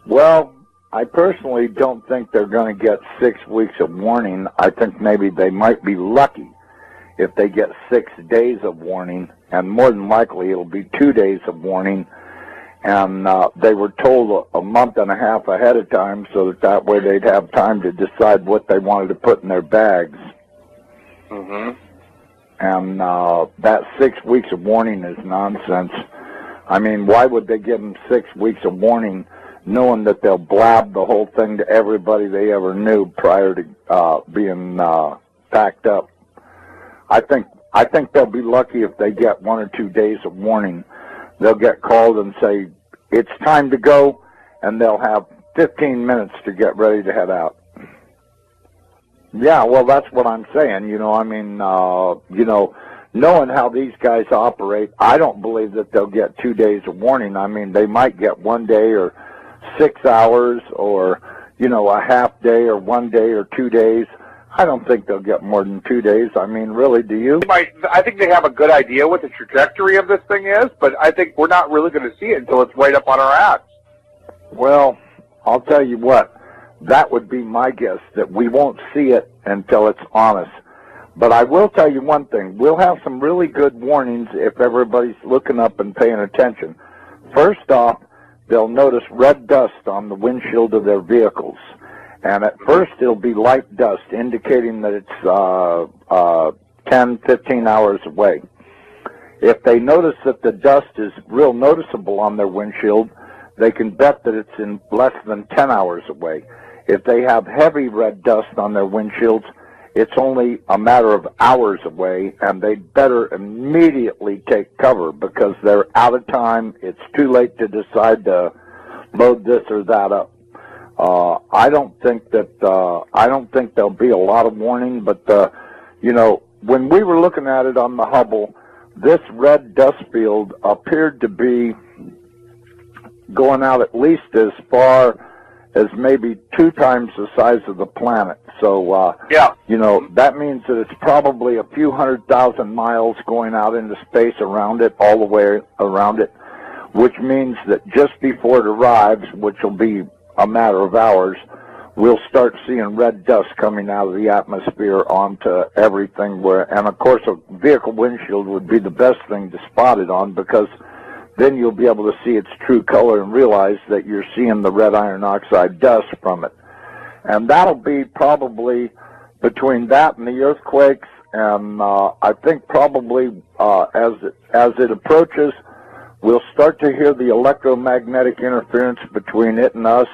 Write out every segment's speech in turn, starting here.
Well, I personally don't think they're going to get 6 weeks of warning. I think maybe they might be lucky if they get 6 days of warning, and more than likely it'll be 2 days of warning. And they were told a month and a half ahead of time so that way they'd have time to decide what they wanted to put in their bags. Mm-hmm. And that 6 weeks of warning is nonsense. I mean, why would they give them 6 weeks of warning knowing that they'll blab the whole thing to everybody they ever knew prior to being packed up? I think they'll be lucky if they get 1 or 2 days of warning. They'll get called and say, it's time to go, and they'll have 15 minutes to get ready to head out. Yeah, well, that's what I'm saying. I mean, knowing how these guys operate, I don't believe that they'll get 2 days of warning. I mean, they might get 1 day or 6 hours or, a half day or 1 day or 2 days. I don't think they'll get more than 2 days. I mean, really, do you? I think they have a good idea what the trajectory of this thing is, but I think we're not really going to see it until it's right up on our ass. Well, I'll tell you what. That would be my guess, that we won't see it until it's on us. But I will tell you one thing. We'll have some really good warnings if everybody's looking up and paying attention. First off, they'll notice red dust on the windshield of their vehicles. And at first, it'll be light dust, indicating that it's 10, 15 hours away. If they notice that the dust is real noticeable on their windshield, they can bet that it's in less than 10 hours away. If they have heavy red dust on their windshields, it's only a matter of hours away, and they'd better immediately take cover because they're out of time. It's too late to decide to load this or that up. I don't think there'll be a lot of warning, but when we were looking at it on the Hubble, this red dust field appeared to be going out at least as far as maybe 2 times the size of the planet. So, that means that it's probably a few 100,000 miles going out into space around it, all the way around it, which means that just before it arrives, which will be a matter of hours, we'll start seeing red dust coming out of the atmosphere onto everything and of course a vehicle windshield would be the best thing to spot it on, because then you'll be able to see its true color and realize that you're seeing the red iron oxide dust from it. And that'll be probably between that and the earthquakes, and I think probably as it approaches, we'll start to hear the electromagnetic interference between it and us,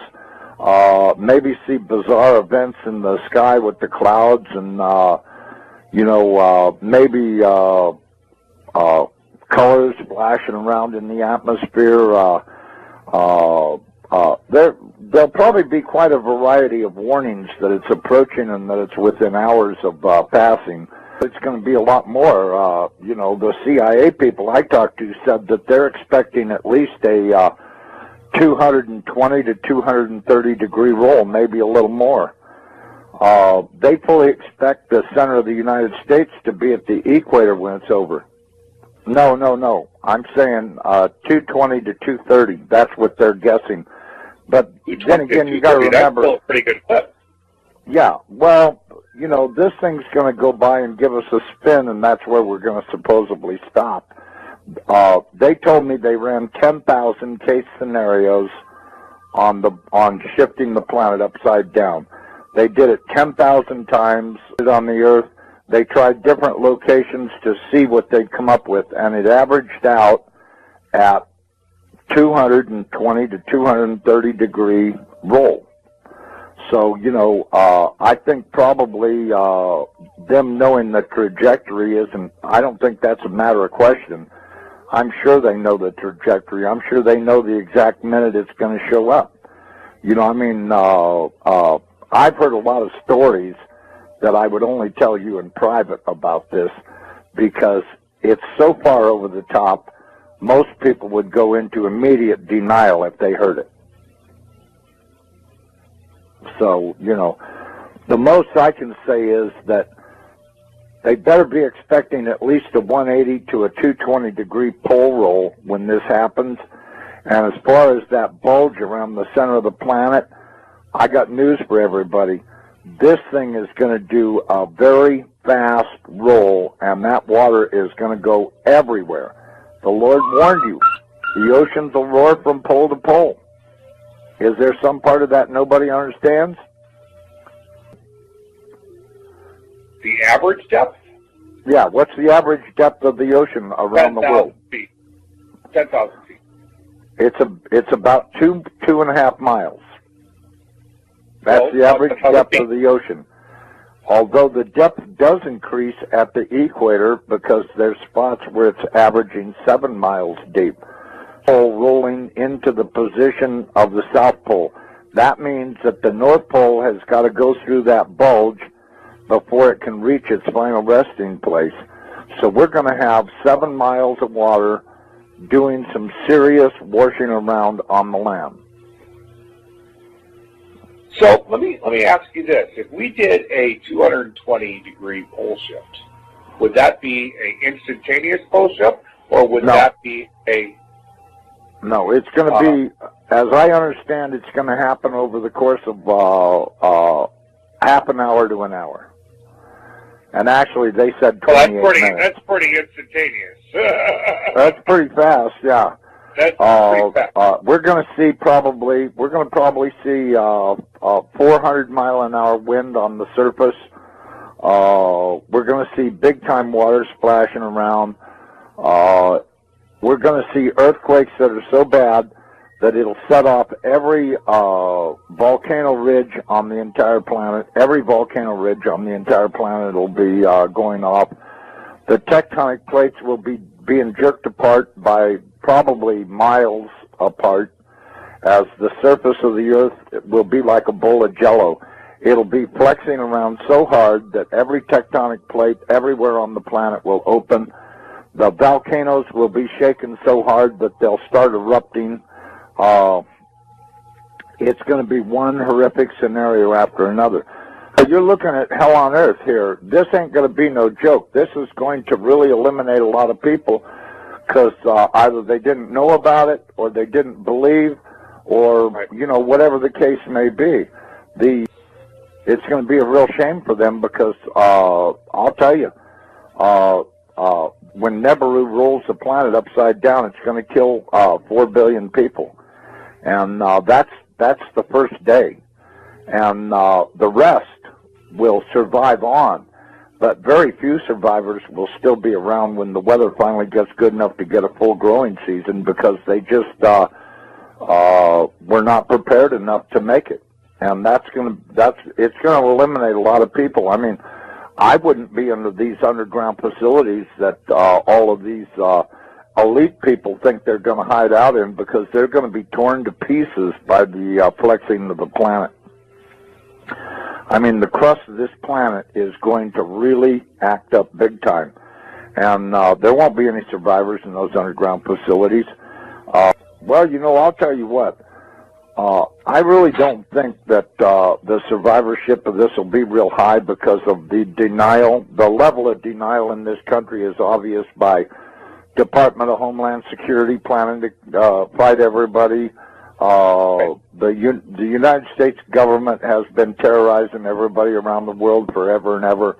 maybe see bizarre events in the sky with the clouds, and, maybe colors flashing around in the atmosphere. There'll probably be quite a variety of warnings that it's approaching and that it's within hours of passing. It's going to be a lot more. The CIA people I talked to said that they're expecting at least a 220 to 230 degree roll, maybe a little more. They fully expect the center of the United States to be at the equator when it's over. No. I'm saying 220 to 230. That's what they're guessing. But then again, you got to remember. That's still a pretty good clip. Yeah, well, this thing's going to go by and give us a spin, and that's where we're going to supposedly stop. They told me they ran 10,000 case scenarios on shifting the planet upside down. They did it 10,000 times on the Earth. They tried different locations to see what they'd come up with, and it averaged out at 220 to 230 degree roll. So, I think probably them knowing the trajectory isn't, I don't think that's a matter of question. I'm sure they know the trajectory. I'm sure they know the exact minute it's going to show up. I've heard a lot of stories that I would only tell you in private about this because it's so far over the top, most people would go into immediate denial if they heard it. So, the most I can say is that they better be expecting at least a 180 to a 220 degree pole roll when this happens. And as far as that bulge around the center of the planet, I got news for everybody. This thing is going to do a very fast roll, and that water is going to go everywhere. The Lord warned you. The oceans will roar from pole to pole. Is there some part of that nobody understands? The average depth? Yeah, what's the average depth of the ocean around the world? 10,000 feet. 10,000 feet. It's about 2.5 miles. That's the average depth of the ocean. Although the depth does increase at the equator because there's spots where it's averaging 7 miles deep. Pole rolling into the position of the South Pole. That means that the North Pole has got to go through that bulge before it can reach its final resting place. So we're going to have 7 miles of water doing some serious washing around on the land. So let me ask you this: if we did a 220-degree pole shift, would that be an instantaneous pole shift, or would that be a? No, it's going to be, as I understand, it's going to happen over the course of half an hour to an hour. And actually, they said 28 minutes. That's pretty instantaneous. That's pretty fast, yeah. That's pretty fast. We're going to probably see 400-mile-an-hour wind on the surface. We're going to see big-time water splashing around. We're going to see earthquakes that are so bad that it'll set off every volcano ridge on the entire planet. Every volcano ridge on the entire planet will be going off. The tectonic plates will be being jerked apart by probably miles apart, as the surface of the earth will be like a bowl of jello. It'll be flexing around so hard that every tectonic plate everywhere on the planet will open. The volcanoes will be shaken so hard that they'll start erupting. It's going to be one horrific scenario after another. You're looking at hell on earth here. This ain't going to be no joke. This is going to really eliminate a lot of people because either they didn't know about it or they didn't believe, or whatever the case may be. It's going to be a real shame for them because I'll tell you, when Nibiru rolls the planet upside down, it's going to kill 4 billion people, and that's the first day, and the rest will survive on, but very few survivors will still be around when the weather finally gets good enough to get a full growing season, because they just were not prepared enough to make it, and it's going to eliminate a lot of people. I mean, I wouldn't be under these underground facilities that all of these elite people think they're going to hide out in, because they're going to be torn to pieces by the flexing of the planet. I mean, the crust of this planet is going to really act up big time, and there won't be any survivors in those underground facilities. Well, I'll tell you what. I really don't think that the survivorship of this will be real high because of the denial. The level of denial in this country is obvious by Department of Homeland Security planning to fight everybody. The United States government has been terrorizing everybody around the world forever and ever.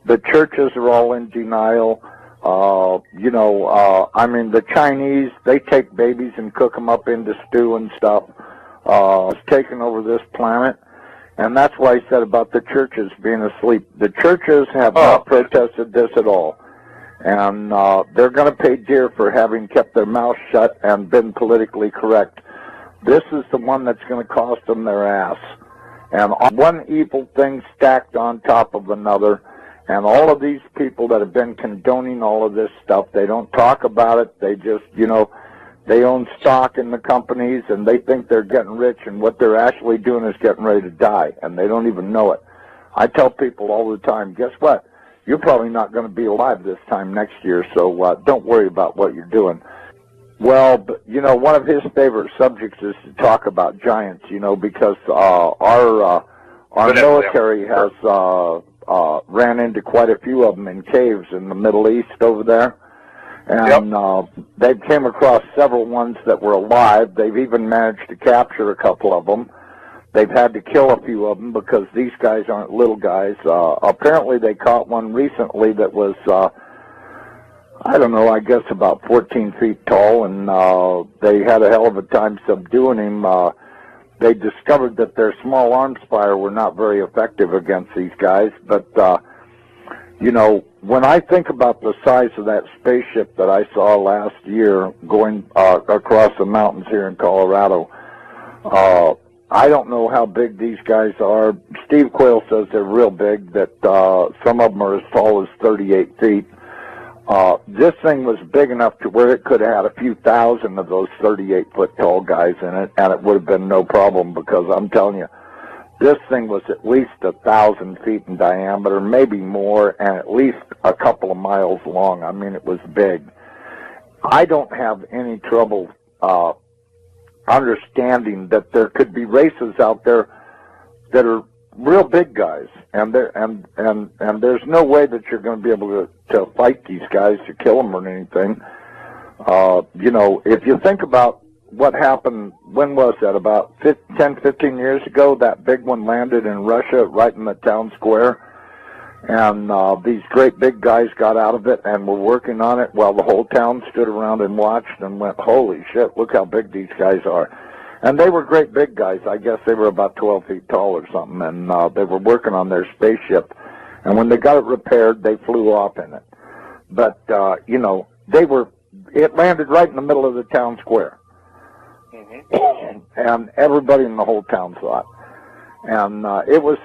The churches are all in denial. I mean, the Chinese, they take babies and cook them up into stew and stuff. It's taken over this planet, and that's why I said about the churches being asleep. The churches have not protested this at all, and they're going to pay dear for having kept their mouths shut and been politically correct. This is the one that's going to cost them their ass, and one evil thing stacked on top of another. And all of these people that have been condoning all of this stuff, they don't talk about it. They just, they own stock in the companies, and they think they're getting rich, and what they're actually doing is getting ready to die, and they don't even know it. I tell people all the time, guess what? You're probably not going to be alive this time next year, so don't worry about what you're doing. Well, but, one of his favorite subjects is to talk about giants, because our military has ran into quite a few of them in caves in the Middle East over there. And they've came across several ones that were alive. They've even managed to capture a couple of them. They've had to kill a few of them because these guys aren't little guys. Apparently they caught one recently that was, I don't know, I guess about 14 feet tall, and they had a hell of a time subduing him. They discovered that their small arms fire were not very effective against these guys, but, you know, when I think about the size of that spaceship that I saw last year going across the mountains here in Colorado, I don't know how big these guys are. Steve Quayle says they're real big, that some of them are as tall as 38 feet. This thing was big enough to where it could have had a few thousand of those 38-foot tall guys in it, and it would have been no problem, because I'm telling you, this thing was at least 1,000 feet in diameter, maybe more, and at least a couple of miles long. I mean, it was big. I don't have any trouble understanding that there could be races out there that are real big guys, and there's no way that you're going to be able to fight these guys to kill them or anything. You know, if you think about what happened, when was that, about 10, 15 years ago, that big one landed in Russia right in the town square, and these great big guys got out of it and were working on it while the whole town stood around and watched and went, holy shit, look how big these guys are. And they were great big guys. I guess they were about 12 feet tall or something, and they were working on their spaceship. And when they got it repaired, they flew off in it. But, you know, it landed right in the middle of the town square. Mm-hmm. And everybody in the whole town saw it. And it was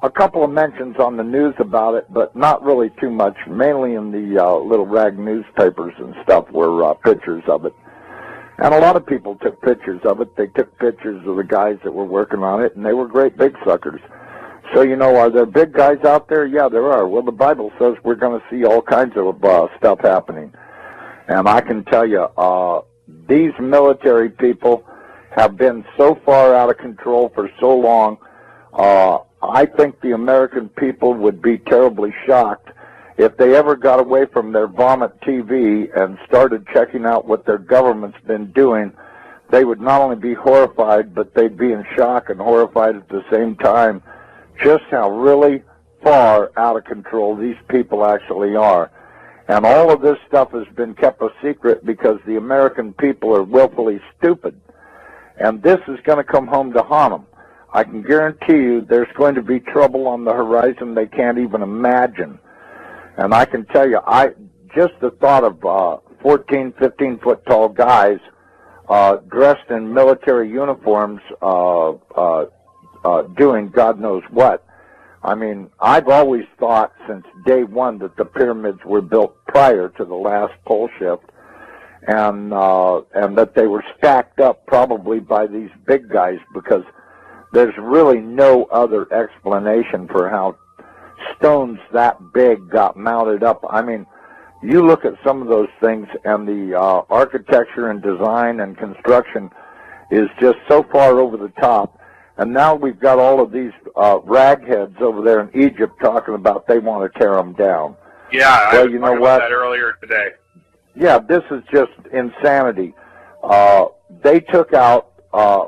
a couple of mentions on the news about it, but not really too much. Mainly in the little rag newspapers and stuff were pictures of it. And a lot of people took pictures of it. They took pictures of the guys that were working on it, and they were great big suckers. So, you know, are there big guys out there? Yeah, there are. Well, the Bible says we're going to see all kinds of stuff happening. And I can tell you, these military people have been so far out of control for so long, I think the American people would be terribly shocked if they ever got away from their vomit TV and started checking out what their government's been doing. They would not only be horrified, but they'd be in shock and horrified at the same time, just how really far out of control these people actually are. And all of this stuff has been kept a secret because the American people are willfully stupid. And this is going to come home to haunt them. I can guarantee you there's going to be trouble on the horizon they can't even imagine. And I can tell you, just the thought of 14, 15-foot tall guys dressed in military uniforms doing God knows what. I mean, I've always thought since day one that the pyramids were built prior to the last pole shift, and that they were stacked up probably by these big guys, because there's really no other explanation for how stones that big got mounted up. I mean, you look at some of those things, and the architecture and design and construction is just so far over the top. And now we've got all of these ragheads over there in Egypt talking about they want to tear them down. Yeah, well, I was you know talking what? about that earlier today. Yeah, this is just insanity. They took out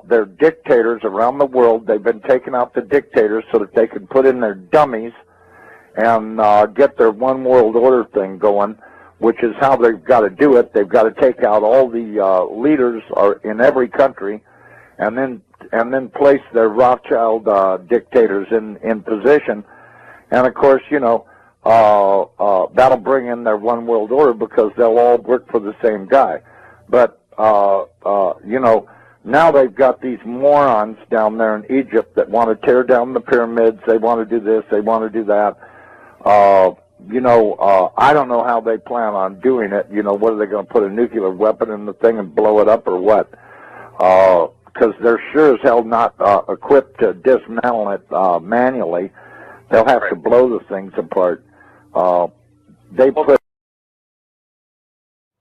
their dictators around the world. They've been taking out the dictators so that they could put in their dummies and get their one world order thing going, which is how they've got to do it. They've got to take out all the leaders in every country, and then place their Rothschild dictators in position. And of course, you know, that'll bring in their one world order because they'll all work for the same guy. But you know, now they've got these morons down there in Egypt that want to tear down the pyramids. They want to do this. They want to do that. You know, I don't know how they plan on doing it. You know, what are they going to put a nuclear weapon in the thing and blow it up or what? Because they're sure as hell not equipped to dismantle it manually. They'll have to blow the things apart. They put.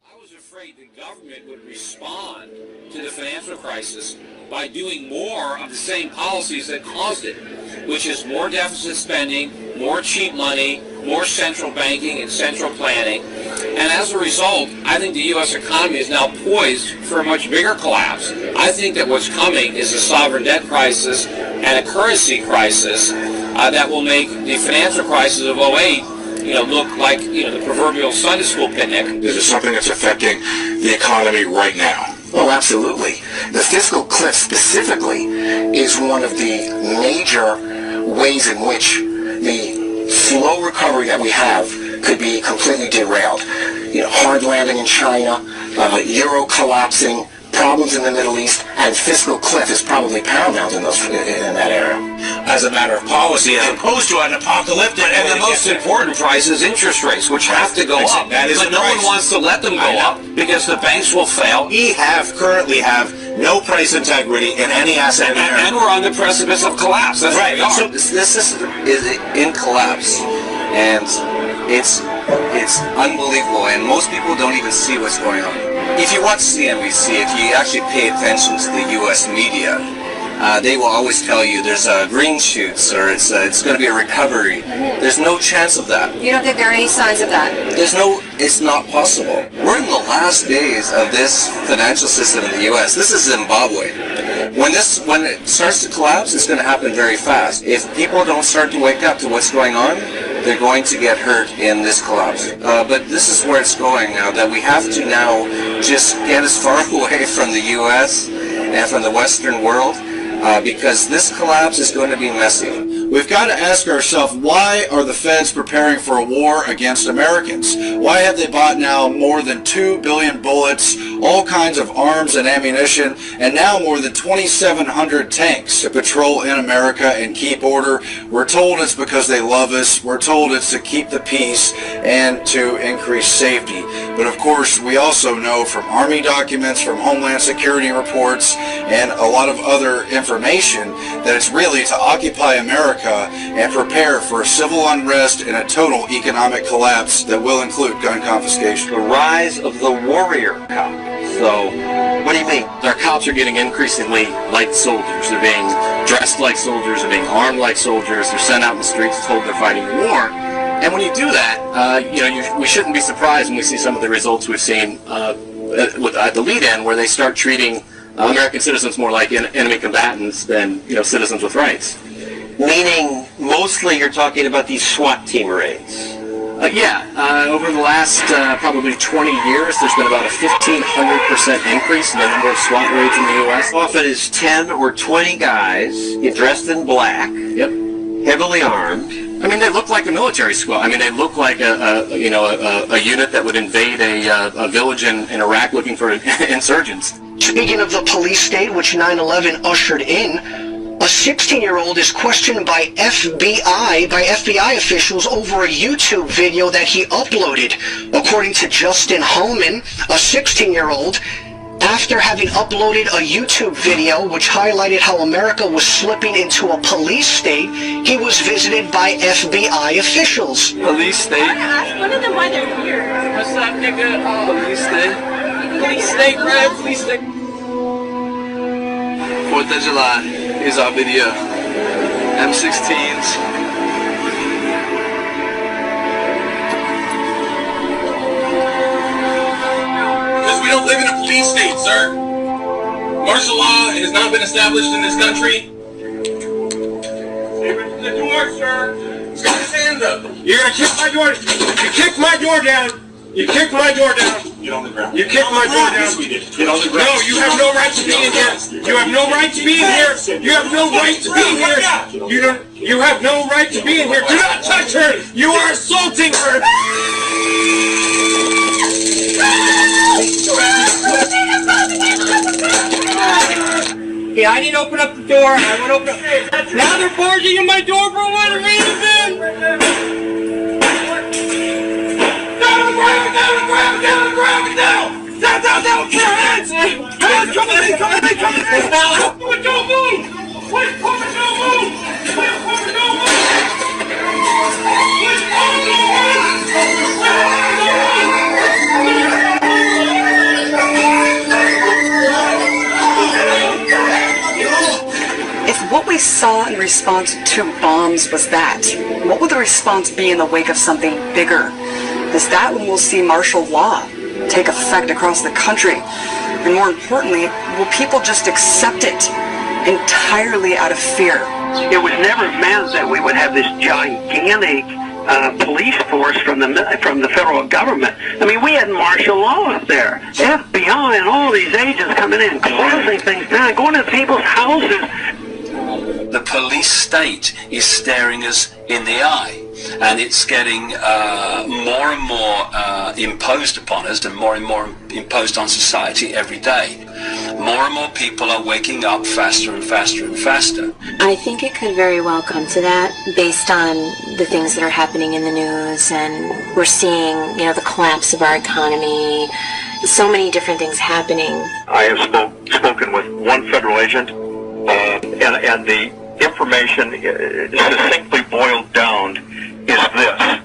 I was afraid the government would respond to the financial crisis by doing more of the same policies that caused it, which is more deficit spending, more cheap money, more central banking and central planning. And as a result, I think the U.S. economy is now poised for a much bigger collapse. I think that what's coming is a sovereign debt crisis and a currency crisis that will make the financial crisis of '08 look like, the proverbial Sunday school picnic. This is something that's affecting the economy right now. Oh, absolutely. The fiscal cliff specifically is one of the major ways in which the slow recovery that we have could be completely derailed. Hard landing in China, euro collapsing, problems in the Middle East, and fiscal cliff is probably paramount in that area. As a matter of policy, as opposed to an apocalyptic. And the most important price is interest rates, which have to go up. That is but no one wants to let them go up because the banks will fail. We currently have no price integrity in any asset in America. And we're on the precipice of collapse. That's right. So this system is in collapse, and it's unbelievable, and most people don't even see what's going on. If you watch CNBC, if you actually pay attention to the U.S. media, they will always tell you there's green shoots or it's going to be a recovery. There's no chance of that. You don't think there are any signs of that? It's not possible. We're in the last days of this financial system in the U.S. This is Zimbabwe. When it starts to collapse, it's going to happen very fast. If people don't start to wake up to what's going on, they're going to get hurt in this collapse. But this is where it's going now, that we have to now just get as far away from the U.S. and from the Western world, because this collapse is going to be messy. We've got to ask ourselves, why are the feds preparing for a war against Americans? Why have they bought now more than 2 billion bullets, all kinds of arms and ammunition, and now more than 2,700 tanks to patrol in America and keep order? We're told it's because they love us. We're told it's to keep the peace and to increase safety. But of course, we also know from Army documents, from Homeland Security reports, and a lot of other information that it's really to occupy America and prepare for civil unrest and a total economic collapse that will include gun confiscation. The rise of the warrior cop. So, what do you mean? Our cops are getting increasingly like soldiers. They're being dressed like soldiers, they're being armed like soldiers, they're sent out in the streets told they're fighting war. And when you do that, we shouldn't be surprised when we see some of the results we've seen at the lead-in, where they start treating American citizens more like enemy combatants than citizens with rights. Meaning, mostly you're talking about these SWAT team raids. Over the last probably 20 years, there's been about a 1,500% increase in the number of SWAT raids in the U.S. Often it's 10 or 20 guys dressed in black, heavily armed. I mean, they look like a military squad. I mean, they look like a unit that would invade a village in Iraq looking for insurgents. Speaking of the police state, which 9/11 ushered in, a 16-year-old is questioned by FBI officials over a YouTube video that he uploaded. According to Justin Holman, a 16-year-old, after having uploaded a YouTube video which highlighted how America was slipping into a police state, he was visited by FBI officials. Police state? I asked one of them why they're here. What's up, nigga? Police state? Police state, right? Police state. 4th of July is our video. M16s. Because we don't live in a police state, sir. Martial law has not been established in this country. Open the door, sir. He's got his hand up. You're going to kick my door. You kicked my door down. You kicked my door down. Get on the ground. You kicked my door down. Yes, we did. Get on the ground. No, you have no right to be in here. You have no right to be in here. You have no right to be in here. You have no right to be in here. Do not touch her. You are assaulting her. Yeah, I didn't open up the door. I went open up. Now they're barging in my door for what reason? Down! Put your hands in! Hands, come in! Don't move! Wait, don't move! If what we saw in response to bombs was that, what will the response be in the wake of something bigger? Is that when we'll see martial law take effect across the country? And more importantly, will people just accept it entirely out of fear? It was never meant that we would have this gigantic police force from the federal government. I mean, we had martial law up there. FBI and all these agents coming in, closing things down, going to people's houses. The police state is staring us in the eye, and it's getting more and more imposed upon us and more imposed on society every day. More and more people are waking up faster and faster and faster. I think it could very well come to that based on the things that are happening in the news, and we're seeing, the collapse of our economy, so many different things happening. I have spoken with one federal agent, and the information succinctly boiled down is this.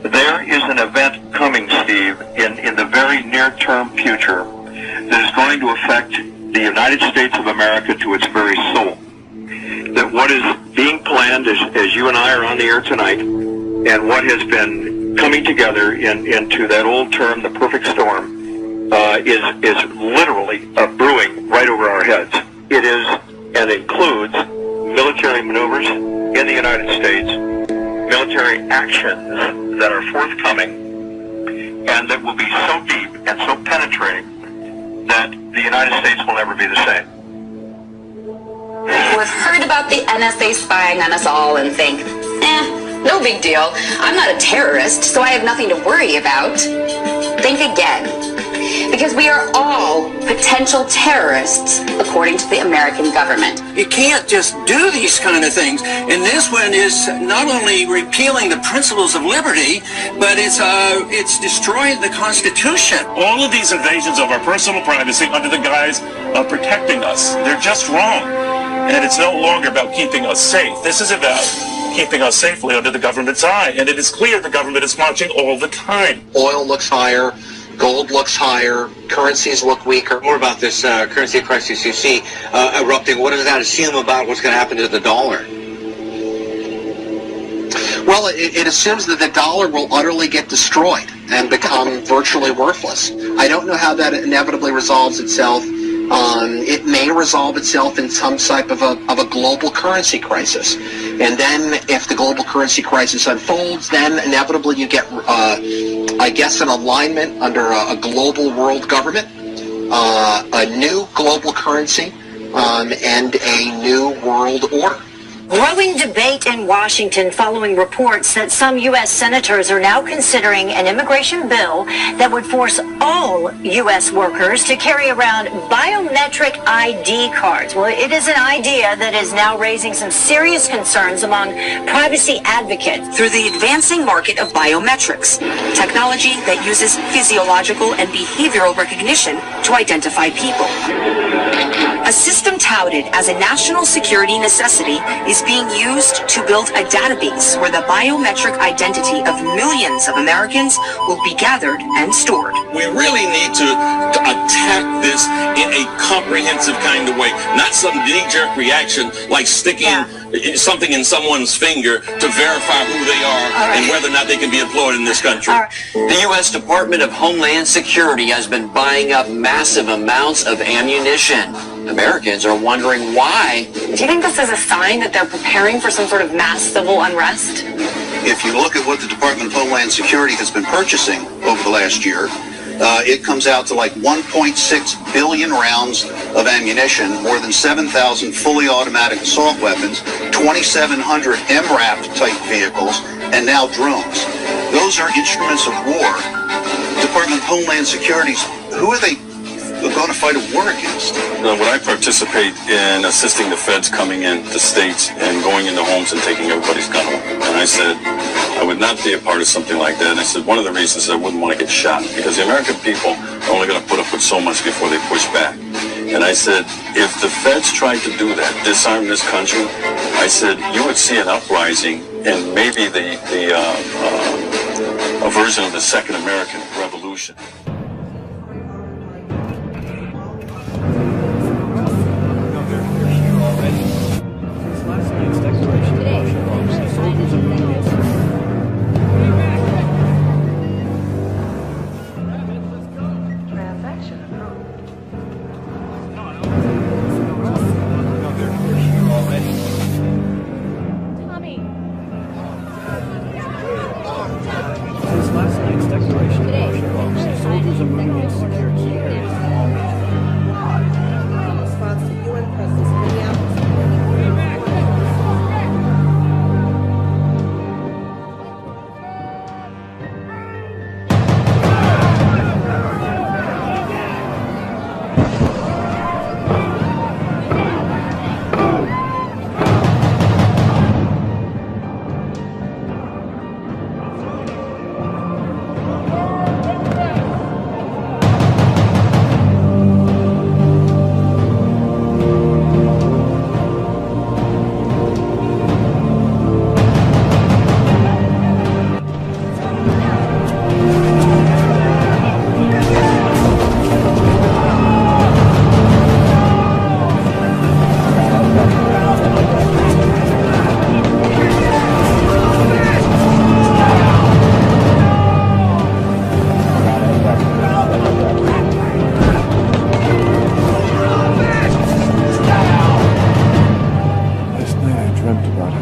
There is an event coming, Steve, in the very near-term future that is going to affect the United States of America to its very soul. That what is being planned, as you and I are on the air tonight, and what has been coming together into that old term, the perfect storm, is literally brewing right over our heads. It is and includes military maneuvers in the United States, military actions that are forthcoming, and that will be so deep and so penetrating that the United States will never be the same. We've heard about the NSA spying on us all and think, no big deal. I'm not a terrorist, so I have nothing to worry about. Think again. Because we are all potential terrorists, according to the American government. You can't just do these kind of things. And this one is not only repealing the principles of liberty, but it's destroying the Constitution. All of these invasions of our personal privacy under the guise of protecting us, they're just wrong. And it's no longer about keeping us safe. This is about keeping us safely under the government's eye. And it is clear the government is watching all the time. Oil looks higher. Gold looks higher, currencies look weaker. More about this currency crisis you see erupting. What does that assume about what's going to happen to the dollar? Well, it assumes that the dollar will utterly get destroyed and become virtually worthless. I don't know how that inevitably resolves itself. It may resolve itself in some type of a global currency crisis. And then if the global currency crisis unfolds, then inevitably you get, I guess, an alignment under a global world government, a new global currency, and a new world order. Growing debate in Washington following reports that some U.S. senators are now considering an immigration bill that would force all U.S. workers to carry around biometric ID cards. Well, it is an idea that is now raising some serious concerns among privacy advocates. Through the advancing market of biometrics, technology that uses physiological and behavioral recognition to identify people. A system touted as a national security necessity is being used to build a database where the biometric identity of millions of Americans will be gathered and stored. We really need to attack this in a comprehensive kind of way, not some knee-jerk reaction like sticking something in someone's finger to verify who they are and whether or not they can be employed in this country. The U.S. Department of Homeland Security has been buying up massive amounts of ammunition. Americans are wondering why. Do you think this is a sign that they're preparing for some sort of mass civil unrest? If you look at what the Department of Homeland Security has been purchasing over the last year, it comes out to like 1.6 billion rounds of ammunition, more than 7,000 fully automatic assault weapons, 2,700 MRAP type vehicles, and now drones. Those are instruments of war. Department of Homeland Security's, who are they going to fight a war against? When I participate in assisting the feds coming into states and going into homes and taking everybody's gun away, and I said I would not be a part of something like that. And I said one of the reasons I wouldn't want to get shot because the American people are only going to put up with so much before they push back. And I said if the feds tried to do that, disarm this country, I said you would see an uprising and maybe a version of the Second American Revolution.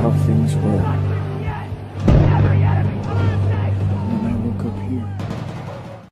how things were.